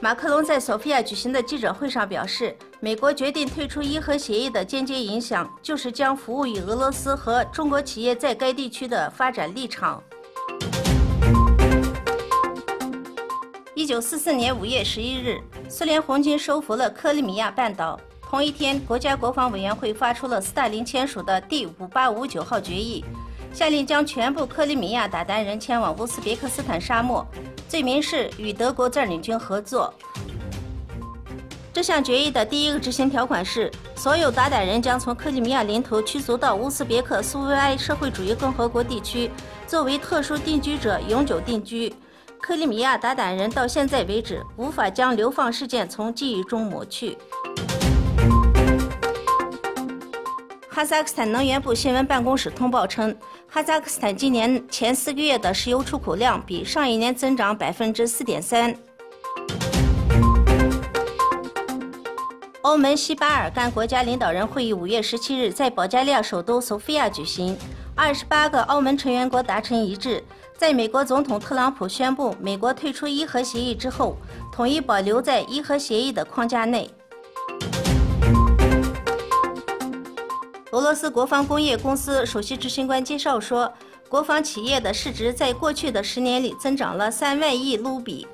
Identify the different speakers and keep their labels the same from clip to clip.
Speaker 1: 马克龙在索菲亚举行的记者会上表示，美国决定退出伊核协议的间接影响就是将服务于俄罗斯和中国企业在该地区的发展立场。1944年5月11日，苏联红军收复了克里米亚半岛。同一天，国家国防委员会发出了斯大林签署的第5859号决议，下令将全部克里米亚鞑靼人迁往乌兹别克斯坦沙漠，罪名是与德国占领军合作。这项决议的第一个执行条款是，所有鞑靼人将从克里米亚领土驱逐到乌兹别克苏维埃社会主义共和国地区，作为特殊定居者永久定居。克里米亚鞑靼人到现在为止无法将流放事件从记忆中抹去。哈萨克斯坦能源部新闻办公室通报称，哈萨克斯坦今年前4个月的石油出口量比上一年增长4.3%。欧盟西巴尔干国家领导人会议5月17日在保加利亚首都索菲亚举行，28个欧盟成员国达成一致，在美国总统特朗普宣布美国退出伊核协议之后，统一保留在伊核协议的框架内。俄罗斯国防工业公司首席执行官介绍说，国防企业的市值在过去的10年里增长了3万亿卢比。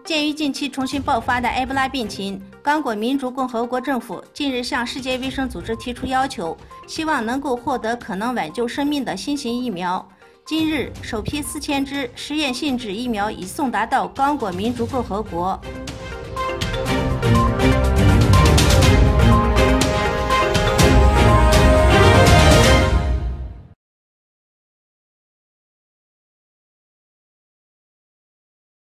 Speaker 1: 鉴于近期重新爆发的埃博拉病情，刚果民主共和国政府近日向世界卫生组织提出要求，希望能够获得可能挽救生命的新型疫苗。今日，首批4000支实验性质疫苗已送达到刚果民主共和国。